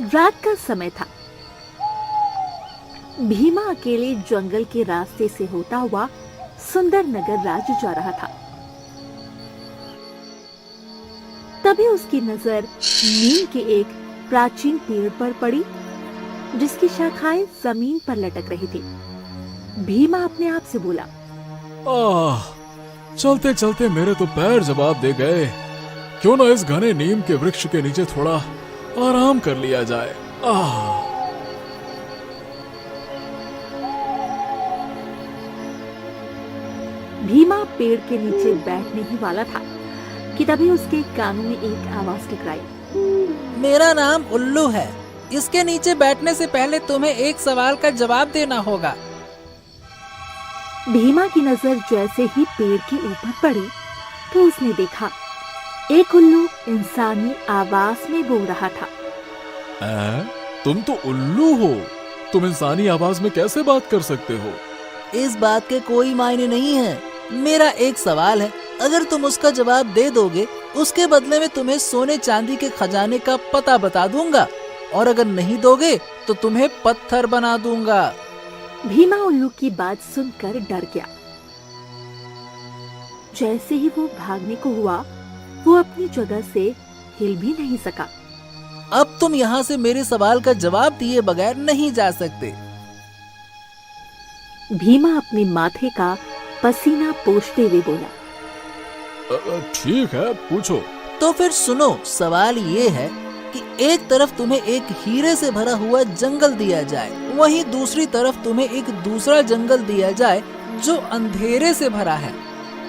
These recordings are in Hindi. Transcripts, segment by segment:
रात का समय था। भीमा अकेले जंगल के रास्ते से होता हुआ सुंदर नगर राज्य जा रहा था। तभी उसकी नजर नीम के एक प्राचीन पेड़ पर पड़ी, जिसकी शाखाएं जमीन पर लटक रही थी। भीमा अपने आप से बोला, चलते चलते मेरे तो पैर जवाब दे गए। क्यों ना इस घने नीम के वृक्ष के नीचे थोड़ा आराम कर लिया जाए। भीमा पेड़ के नीचे बैठने ही वाला था कि तभी उसके कानों में एक आवाज टकराई। मेरा नाम उल्लू है। इसके नीचे बैठने से पहले तुम्हें एक सवाल का जवाब देना होगा। भीमा की नजर जैसे ही पेड़ के ऊपर पड़ी तो उसने देखा एक उल्लू इंसानी आवाज में बोल रहा था। तुम तो उल्लू हो, तुम इंसानी आवाज में कैसे बात कर सकते हो? इस बात के कोई मायने नहीं है। मेरा एक सवाल है, अगर तुम उसका जवाब दे दोगे, उसके बदले में तुम्हें सोने चांदी के खजाने का पता बता दूंगा, और अगर नहीं दोगे तो तुम्हें पत्थर बना दूंगा। भीमा उल्लू की बात सुनकर डर गया। जैसे ही वो भागने को हुआ, वो अपनी जगह से हिल भी नहीं सका। अब तुम यहाँ से मेरे सवाल का जवाब दिए बगैर नहीं जा सकते। भीमा अपने माथे का पसीना पोंछते हुए बोला, ठीक है, पूछो। तो फिर सुनो, सवाल ये है कि एक तरफ तुम्हें एक हीरे से भरा हुआ जंगल दिया जाए, वहीं दूसरी तरफ तुम्हें एक दूसरा जंगल दिया जाए जो अंधेरे से भरा है।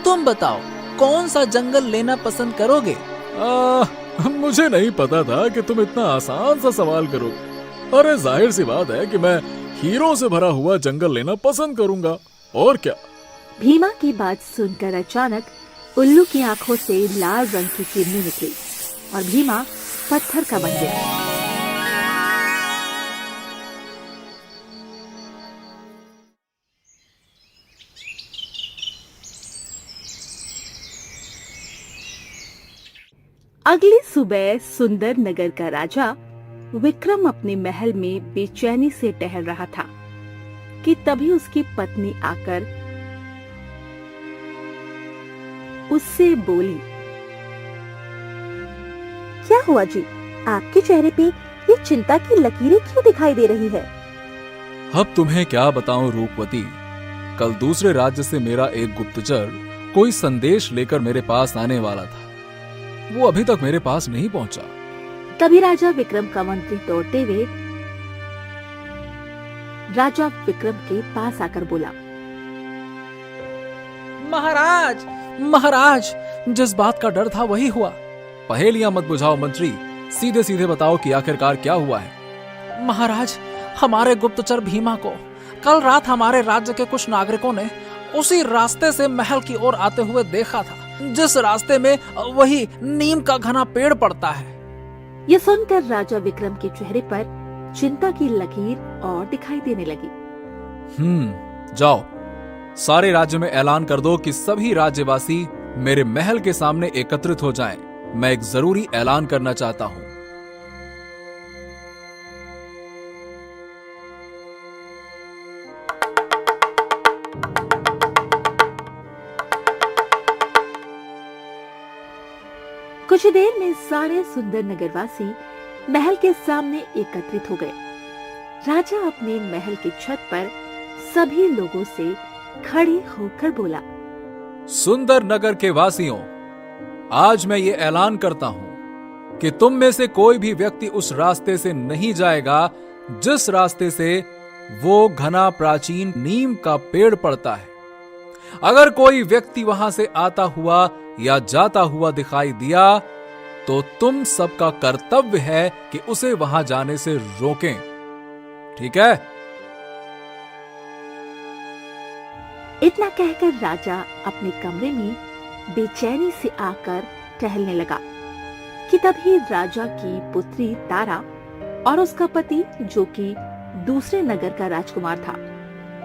तुम बताओ, कौन सा जंगल लेना पसंद करोगे? मुझे नहीं पता था कि तुम इतना आसान सा सवाल करोगे। अरे जाहिर सी बात है कि मैं हीरों से भरा हुआ जंगल लेना पसंद करूंगा, और क्या। भीमा की बात सुनकर अचानक उल्लू की आंखों से लाल रंग की किरणें निकली और भीमा पत्थर का बन गया। अगली सुबह सुंदर नगर का राजा विक्रम अपने महल में बेचैनी से टहल रहा था कि तभी उसकी पत्नी आकर उससे बोली, क्या हुआ जी, आपके चेहरे पे ये चिंता की लकीरें क्यों दिखाई दे रही है? अब तुम्हें क्या बताऊं रूपवती, कल दूसरे राज्य से मेरा एक गुप्तचर कोई संदेश लेकर मेरे पास आने वाला था। वो अभी तक मेरे पास नहीं पहुंचा। तभी राजा विक्रम का मंत्री दौड़ते हुए राजा विक्रम के पास आकर बोला, महाराज, महाराज, जिस बात का डर था वही हुआ। पहेलियां मत बुझाओ मंत्री, सीधे सीधे बताओ कि आखिरकार क्या हुआ है। महाराज, हमारे गुप्तचर भीमा को कल रात हमारे राज्य के कुछ नागरिकों ने उसी रास्ते से महल की ओर आते हुए देखा था, जिस रास्ते में वही नीम का घना पेड़ पड़ता है। यह सुनकर राजा विक्रम के चेहरे पर चिंता की लकीर और दिखाई देने लगी। जाओ, सारे राज्य में ऐलान कर दो कि सभी राज्यवासी मेरे महल के सामने एकत्रित हो जाएं। मैं एक जरूरी ऐलान करना चाहता हूं। कुछ देर में सारे सुंदर नगरवासी महल के सामने एकत्रित हो गए। राजा अपने महल की छत पर सभी लोगों से खड़े होकर बोला, सुंदर नगर के वासियों, आज मैं ये ऐलान करता हूं कि तुम में से कोई भी व्यक्ति उस रास्ते से नहीं जाएगा जिस रास्ते से वो घना प्राचीन नीम का पेड़ पड़ता है। अगर कोई व्यक्ति वहां से आता हुआ या जाता हुआ दिखाई दिया तो तुम सबका कर्तव्य है कि उसे वहां जाने से रोकें। ठीक है? इतना कहकर राजा अपने कमरे में बेचैनी से आकर टहलने लगा कि तभी राजा की पुत्री तारा और उसका पति, जो कि दूसरे नगर का राजकुमार था,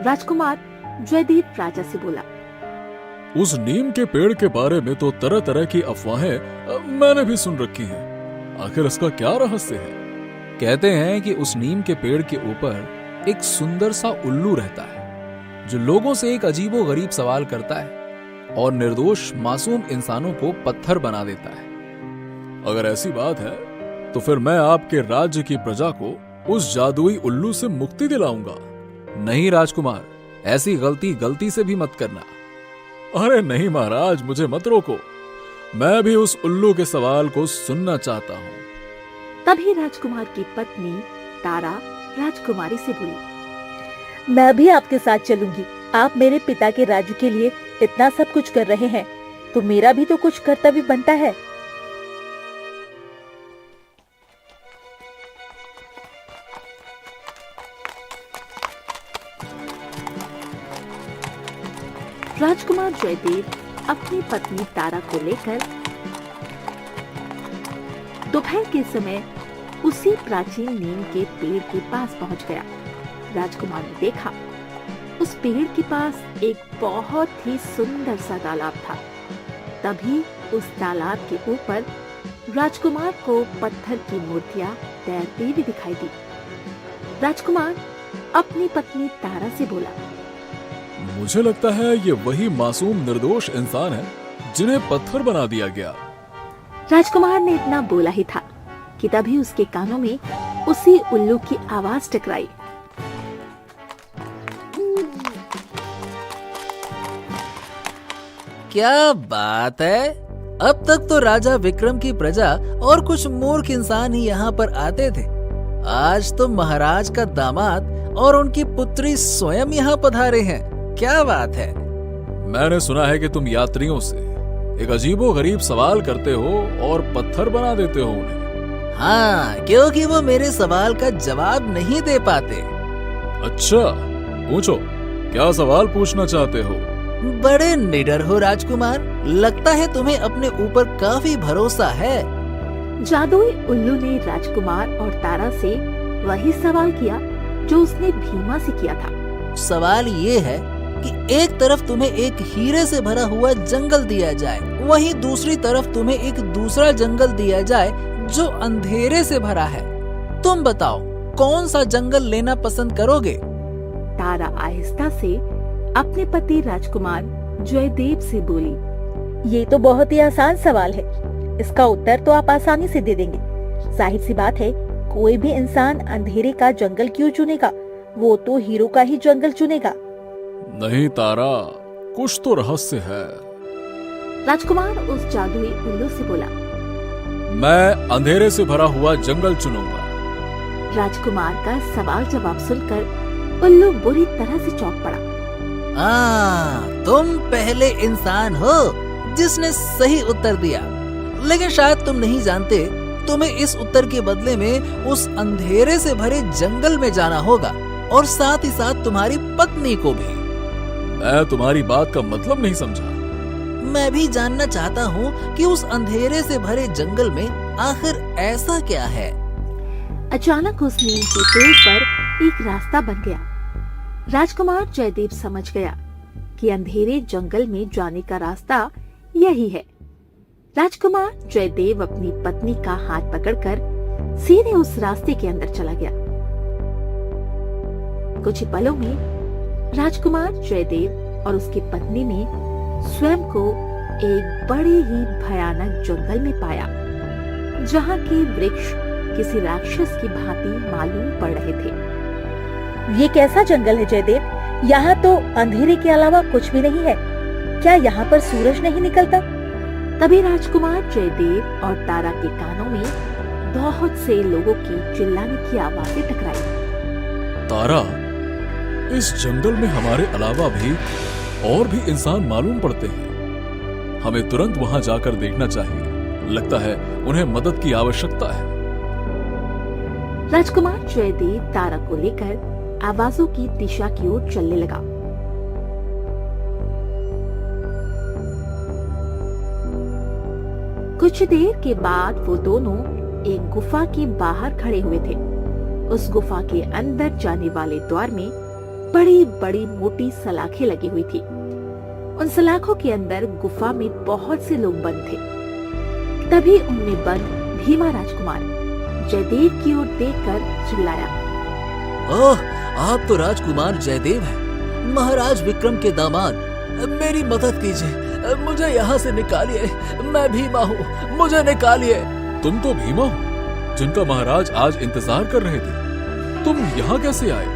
राजकुमार जयदीप, राजा से बोला, उस नीम के पेड़ के बारे में तो तरह तरह की अफवाहें मैंने भी सुन रखी हैं। आखिर इसका क्या रहस्य है? कहते हैं कि उस नीम के पेड़ के ऊपर एक सुंदर सा उल्लू रहता है जो लोगों से एक अजीबो गरीब सवाल करता है और निर्दोष मासूम इंसानों को पत्थर बना देता है। अगर ऐसी बात है तो फिर मैं आपके राज्य की प्रजा को उस जादुई उल्लू से मुक्ति दिलाऊंगा। नहीं राजकुमार, ऐसी गलती से भी मत करना। अरे नहीं महाराज, मुझे मत रोको, मैं भी उस उल्लू के सवाल को सुनना चाहता हूँ। तभी राजकुमार की पत्नी तारा राजकुमारी से बोली, मैं भी आपके साथ चलूंगी। आप मेरे पिता के राज्य के लिए इतना सब कुछ कर रहे हैं, तो मेरा भी तो कुछ कर्तव्य बनता है। राजकुमार जयदेव अपनी पत्नी तारा को लेकर दोपहर के समय उसी प्राचीन नीम के पेड़ के पास पहुंच गया। राजकुमार ने देखा उस पेड़ के पास एक बहुत ही सुंदर सा तालाब था। तभी उस तालाब के ऊपर राजकुमार को पत्थर की मूर्तियां तैरती हुई दिखाई दी। राजकुमार अपनी पत्नी तारा से बोला, मुझे लगता है ये वही मासूम निर्दोष इंसान है जिन्हें पत्थर बना दिया गया। राजकुमार ने इतना बोला ही था कि तभी उसके कानों में उसी उल्लू की आवाज टकराई। क्या बात है, अब तक तो राजा विक्रम की प्रजा और कुछ मूर्ख इंसान ही यहाँ पर आते थे। आज तो महाराज का दामाद और उनकी पुत्री स्वयं यहाँ पधारे हैं। क्या बात है। मैंने सुना है कि तुम यात्रियों से एक अजीबो गरीब सवाल करते हो और पत्थर बना देते हो उन्हें। हाँ, क्योंकि वो मेरे सवाल का जवाब नहीं दे पाते। अच्छा, पूछो, क्या सवाल पूछना चाहते हो? बड़े निडर हो राजकुमार, लगता है तुम्हें अपने ऊपर काफी भरोसा है। जादुई उल्लू ने राजकुमार और तारा से वही सवाल किया जो उसने भीमा से किया था। सवाल ये है कि एक तरफ तुम्हें एक हीरे से भरा हुआ जंगल दिया जाए, वहीं दूसरी तरफ तुम्हें एक दूसरा जंगल दिया जाए जो अंधेरे से भरा है। तुम बताओ, कौन सा जंगल लेना पसंद करोगे? तारा आहिस्ता से अपने पति राजकुमार जयदेव से बोली, ये तो बहुत ही आसान सवाल है, इसका उत्तर तो आप आसानी से दे देंगे। जाहिर सी बात है, कोई भी इंसान अंधेरे का जंगल क्यों चुनेगा, वो तो हीरो का ही जंगल चुनेगा। नहीं तारा, कुछ तो रहस्य है। राजकुमार उस जादुई उल्लू से बोला, मैं अंधेरे से भरा हुआ जंगल चुनूंगा। राजकुमार का सवाल जवाब सुनकर उल्लू बुरी तरह से चौंक पड़ा। तुम पहले इंसान हो जिसने सही उत्तर दिया, लेकिन शायद तुम नहीं जानते, तुम्हें इस उत्तर के बदले में उस अंधेरे से भरे जंगल में जाना होगा और साथ ही साथ तुम्हारी पत्नी को भी। मैं तुम्हारी बात का मतलब नहीं समझा। मैं भी जानना चाहता हूँ कि उस अंधेरे से भरे जंगल में आखिर ऐसा क्या है। अचानक उस नीम के पेड़ पर एक रास्ता बन गया। राजकुमार जयदेव समझ गया कि अंधेरे जंगल में जाने का रास्ता यही है। राजकुमार जयदेव अपनी पत्नी का हाथ पकड़कर सीधे उस रास्ते के अंदर चला गया। कुछ ही पलों में राजकुमार जयदेव और उसकी पत्नी ने स्वयं को एक बड़े ही भयानक जंगल में पाया, जहाँ के वृक्ष किसी राक्षस की भांति मालूम पड़ रहे थे। ये कैसा जंगल है जयदेव? यहाँ तो अंधेरे के अलावा कुछ भी नहीं है। क्या यहाँ पर सूरज नहीं निकलता? तभी राजकुमार जयदेव और तारा के कानों में बहुत से लोगों की चिल्लाने की आवाजें टकराई। तारा, इस जंगल में हमारे अलावा भी और भी इंसान मालूम पड़ते हैं। हमें तुरंत वहां जाकर देखना चाहिए। लगता है उन्हें मदद की आवश्यकता है। राजकुमार जयदेव तारा को लेकर आवाजों की दिशा की ओर चलने लगा। कुछ देर के बाद वो दोनों एक गुफा के बाहर खड़े हुए थे। उस गुफा के अंदर जाने वाले द्वार में बड़ी बड़ी मोटी सलाखें लगी हुई थी। उन सलाखों के अंदर गुफा में बहुत से लोग बंद थे। तभी उनमें बंद भीमा राजकुमार जयदेव की ओर देखकर चिल्लाया। ओह, आप तो राजकुमार जयदेव हैं, महाराज विक्रम के दामाद। मेरी मदद कीजिए, मुझे यहाँ से निकालिए। मैं भीमा हूँ, मुझे निकालिए। तुम तो भीमा हो जिनका महाराज आज इंतजार कर रहे थे। तुम यहाँ कैसे आए?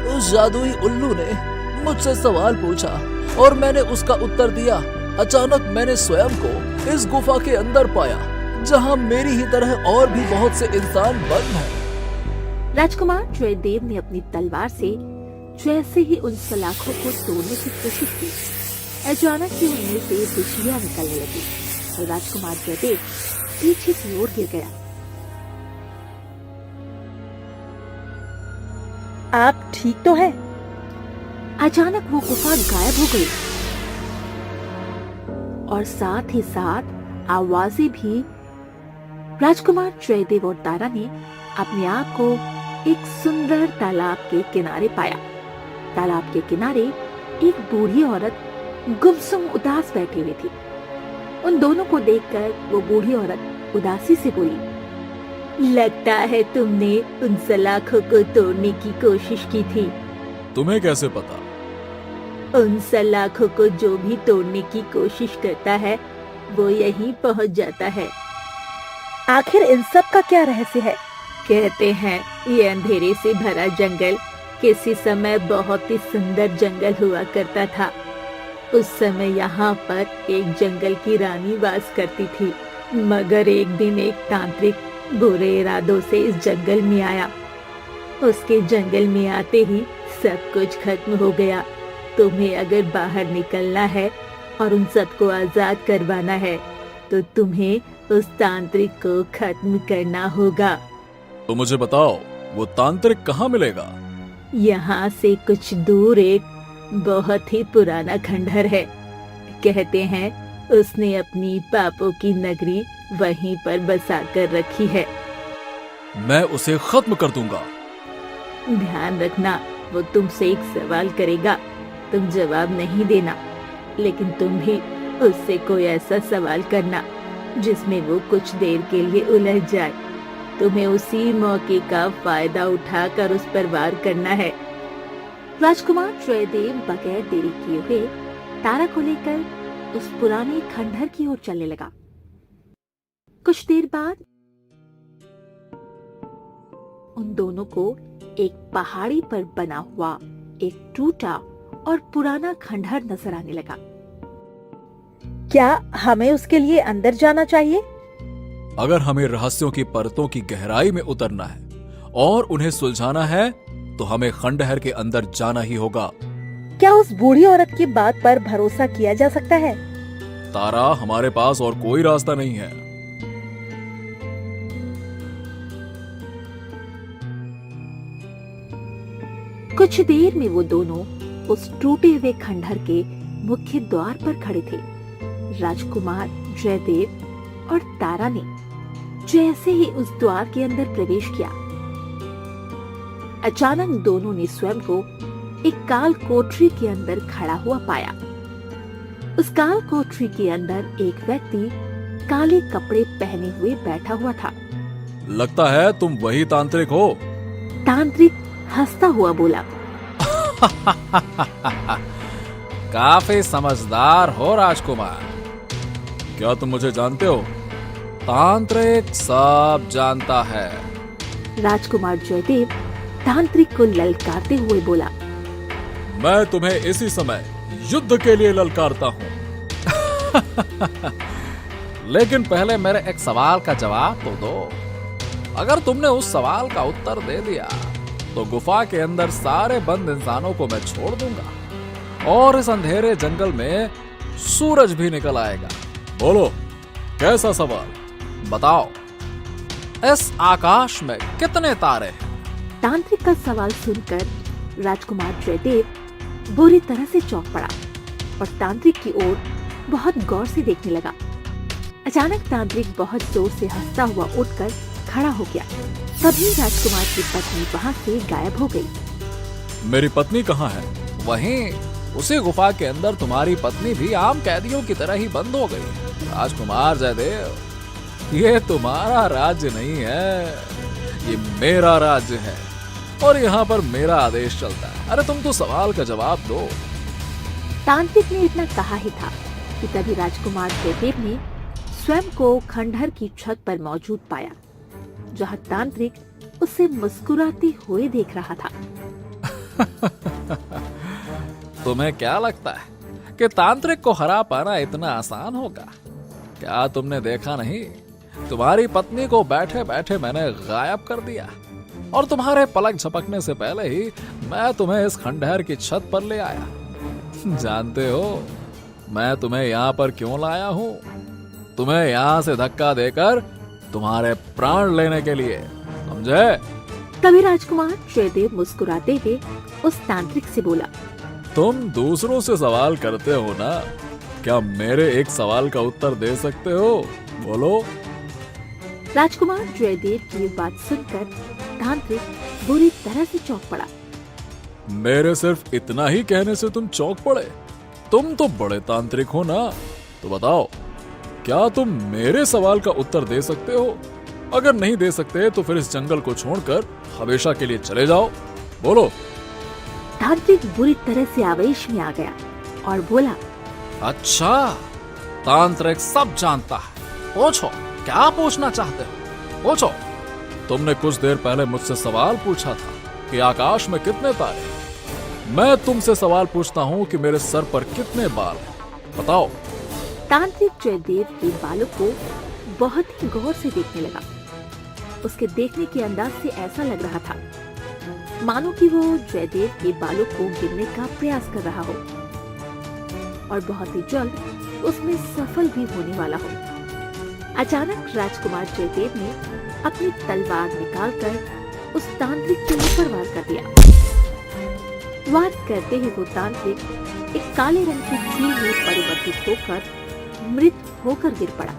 उस जादुई उल्लू ने मुझसे सवाल पूछा और मैंने उसका उत्तर दिया। अचानक मैंने स्वयं को इस गुफा के अंदर पाया, जहाँ मेरी ही तरह और भी बहुत से इंसान बंद हैं। राजकुमार जयदेव ने अपनी तलवार से जैसे ही उन सलाखों को तोड़ने की कोशिश की, अचानक ही उनमें से बिजलियां निकलने लगी और राजकुमार जयदेव पीछे की ओर गिर गया। आप ठीक तो हैं? अचानक वो गुफा गायब हो गई और साथ ही साथ आवाजें भी। राजकुमार जयदेव और तारा ने अपने आप को एक सुंदर तालाब के किनारे पाया। तालाब के किनारे एक बूढ़ी औरत गुमसुम उदास बैठी हुई थी। उन दोनों को देखकर वो बूढ़ी औरत उदासी से बोली, लगता है तुमने उन सलाखों को तोड़ने की कोशिश की थी। तुम्हें कैसे पता? उन सलाखों को जो भी तोड़ने की कोशिश करता है वो यहीं पहुंच जाता है। आखिर इन सब का क्या रहस्य है? कहते हैं ये अंधेरे से भरा जंगल किसी समय बहुत ही सुंदर जंगल हुआ करता था। उस समय यहाँ पर एक जंगल की रानी वास करती थी, मगर एक दिन एक तांत्रिक बुरे इरादों से इस जंगल में आया। उसके जंगल में आते ही सब कुछ खत्म हो गया। तुम्हें अगर बाहर निकलना है और उन सबको आजाद करवाना है तो तुम्हें उस तांत्रिक को खत्म करना होगा। तो मुझे बताओ, वो तांत्रिक कहाँ मिलेगा? यहाँ से कुछ दूर एक बहुत ही पुराना खंडहर है। कहते हैं उसने अपनी पापों की नगरी वहीं पर बसा कर रखी है। मैं उसे खत्म कर दूंगा। ध्यान रखना, वो तुमसे एक सवाल करेगा, तुम जवाब नहीं देना, लेकिन तुम भी उससे कोई ऐसा सवाल करना जिसमें वो कुछ देर के लिए उलझ जाए। तुम्हें उसी मौके का फायदा उठाकर उस पर वार करना है। राजकुमार जयदेव बगैर देरी किए हुए तारा को लेकर उस पुराने खंडहर की ओर चलने लगा। कुछ देर बाद उन दोनों को एक पहाड़ी पर बना हुआ एक टूटा और पुराना खंडहर नजर आने लगा। क्या हमें उसके लिए अंदर जाना चाहिए? अगर हमें रहस्यों की परतों की गहराई में उतरना है और उन्हें सुलझाना है तो हमें खंडहर के अंदर जाना ही होगा। क्या उस बूढ़ी औरत की बात पर भरोसा किया जा सकता है? तारा, हमारे पास और कोई रास्ता नहीं है। कुछ देर में वो दोनों उस टूटे हुए खंडहर के मुख्य द्वार पर खड़े थे। राजकुमार जयदेव और तारा ने जैसे ही उस द्वार के अंदर प्रवेश किया, अचानक दोनों ने स्वयं को एक काल कोठरी के अंदर खड़ा हुआ पाया। उस काल कोठरी के अंदर एक व्यक्ति काले कपड़े पहने हुए बैठा हुआ था। लगता है तुम वही तांत्रिक हो। तांत्रिक हंसता हुआ बोला, काफी समझदार हो राजकुमार। क्या तुम मुझे जानते हो? तांत्रिक सब जानता है। राजकुमार जयदेव तांत्रिक को ललकारते हुए बोला, मैं तुम्हें इसी समय युद्ध के लिए ललकारता हूँ। लेकिन पहले मेरे एक सवाल का जवाब तो दो। अगर तुमने उस सवाल का उत्तर दे दिया तो गुफा के अंदर सारे बंद इंसानों को मैं छोड़ दूंगा और इस अंधेरे जंगल में सूरज भी निकल आएगा। बोलो, कैसा सवाल? बताओ, इस आकाश में कितने तारे हैं? तांत्रिक का सवाल सुनकर राजकुमार जयदेव बुरी तरह से चौंक पड़ा और तांत्रिक की ओर बहुत गौर से देखने लगा। अचानक तांत्रिक बहुत जोर से हंसता हुआ उठकर खड़ा हो गया। तभी राजकुमार की पत्नी वहाँ से गायब हो गई। मेरी पत्नी कहाँ है? वहीं उसी गुफा के अंदर तुम्हारी पत्नी भी आम कैदियों की तरह ही बंद हो गई। राजकुमार जयदेव, ये तुम्हारा राज्य नहीं है, ये मेरा राज्य है और यहाँ पर मेरा आदेश चलता है। अरे तुम तो सवाल का जवाब दो। तांत्रिक ने इतना कहा ही था कि तभी राजकुमार जयदेव ने स्वयं को खंडहर की छत पर मौजूद पाया, जहां तांत्रिक उसे मुस्कुराते हुए देख रहा था। तुम्हें क्या लगता है कि तांत्रिक को हरा पाना इतना आसान होगा? क्या तुमने देखा नहीं, तुम्हारी पत्नी को बैठे बैठे मैंने गायब कर दिया और तुम्हारे पलक झपकने से पहले ही मैं तुम्हें इस खंडहर की छत पर ले आया। जानते हो मैं तुम्हें यहाँ पर क्यों लाया हूँ? तुम्हें यहाँ से धक्का देकर तुम्हारे प्राण लेने के लिए, समझे? तभी राजकुमार जयदेव मुस्कुराते हुए उस तांत्रिक से बोला, तुम दूसरों से सवाल करते हो ना, क्या मेरे एक सवाल का उत्तर दे सकते हो? बोलो। राजकुमार जयदेव की बात सुनकर तांत्रिक बुरी तरह से चौंक पड़ा। मेरे सिर्फ इतना ही कहने से तुम चौंक पड़े? तुम तो बड़े तांत्रिक हो ना, तो बताओ क्या तुम मेरे सवाल का उत्तर दे सकते हो? अगर नहीं दे सकते तो फिर इस जंगल को छोड़कर हमेशा के लिए चले जाओ। बोलो। तांत्रिक बुरी तरह से आवेश में आ गया और बोला, अच्छा, तांत्रिक सब जानता है। पूछो, क्या पूछना चाहते हो? पूछो। तुमने कुछ देर पहले मुझसे सवाल पूछा था कि आकाश में कितने तारे। मैं तुमसे सवाल पूछता हूँ कि मेरे सर पर कितने बाल हैं, बताओ। तांत्रिक जयदेव के बालों को बहुत ही गौर से देखने लगा। उसके देखने के अंदाज से ऐसा लग रहा था मानो कि वो जयदेव के बालों को गिनने का प्रयास कर रहा हो और बहुत ही जल्द उसमें सफल भी होने वाला हो। अचानक राजकुमार जयदेव ने अपनी तलवार निकालकर उस तांत्रिक के ऊपर वार कर दिया। वार करते ही वो तांत्रिक एक काले रंग की चील में परिवर्तित होकर मृत होकर गिर पड़ा।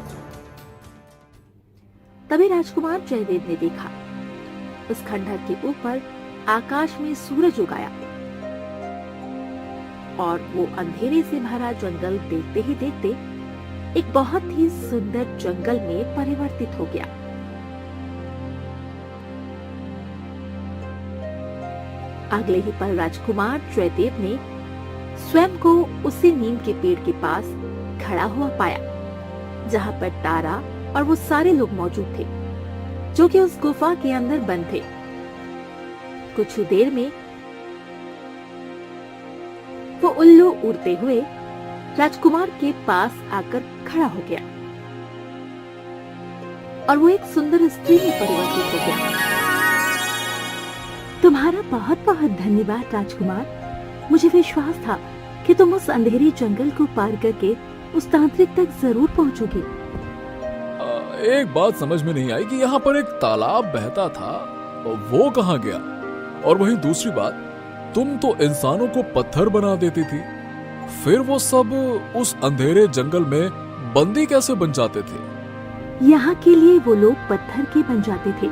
तभी राजकुमार जयदेव ने देखा उस खंडहर के ऊपर आकाश में सूरज उगाया और वो अंधेरे से भरा जंगल देखते ही देखते एक बहुत ही सुंदर जंगल में परिवर्तित हो गया। अगले ही पल राजकुमार जयदेव ने स्वयं को उसी नीम के पेड़ के पास खड़ा हुआ पाया, जहां पर तारा और वो सारे लोग मौजूद थे जो कि उस गुफा के अंदर बंद थे। कुछ ही देर में वो उल्लू उड़ते हुए राजकुमार के पास आकर खड़ा हो गया और वो एक सुंदर स्त्री में परिवर्तित हो गया। तुम्हारा बहुत बहुत धन्यवाद राजकुमार। मुझे विश्वास था कि तुम उस अंधेरे जंगल को पार करके उस तांत्रिक तक जरूर पहुंचोगे। एक बात समझ में नहीं आई कि यहाँ पर एक तालाब बहता था, वो कहाँ गया? और वहीं दूसरी बात, तुम तो इंसानों को पत्थर बना देती थी, फिर वो सब उस अंधेरे जंगल में बंदी कैसे बन जाते थे? यहाँ के लिए वो लोग पत्थर के बन जाते थे,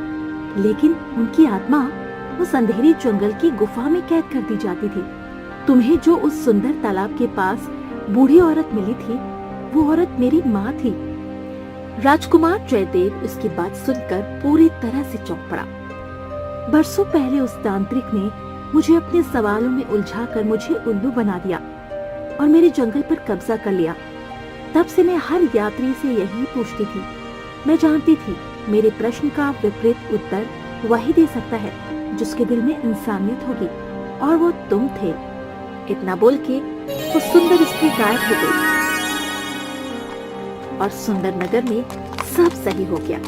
लेकिन उनकी आत्मा उस अंधेरे जंगल की गुफा में कैद कर दी जाती थी। तुम्हें जो उस सुंदर तालाब के पास बूढ़ी औरत मिली थी, वो औरत मेरी माँ थी। राजकुमार जयदेव उसकी बात सुनकर पूरी तरह से चौंक पड़ा। बरसों पहले उस तांत्रिक ने मुझे अपने सवालों में उलझाकर मुझे उल्लू बना दिया और मेरे जंगल पर कब्जा कर लिया। तब से मैं हर यात्री से यही पूछती थी। मैं जानती थी मेरे प्रश्न का विपरीत उत्तर वही दे सकता है जिसके दिल में इंसानियत होगी, और वो तुम थे। इतना बोल के वो सुंदर स्त्री गायब हो गई और सुंदर नगर में सब सही हो गया।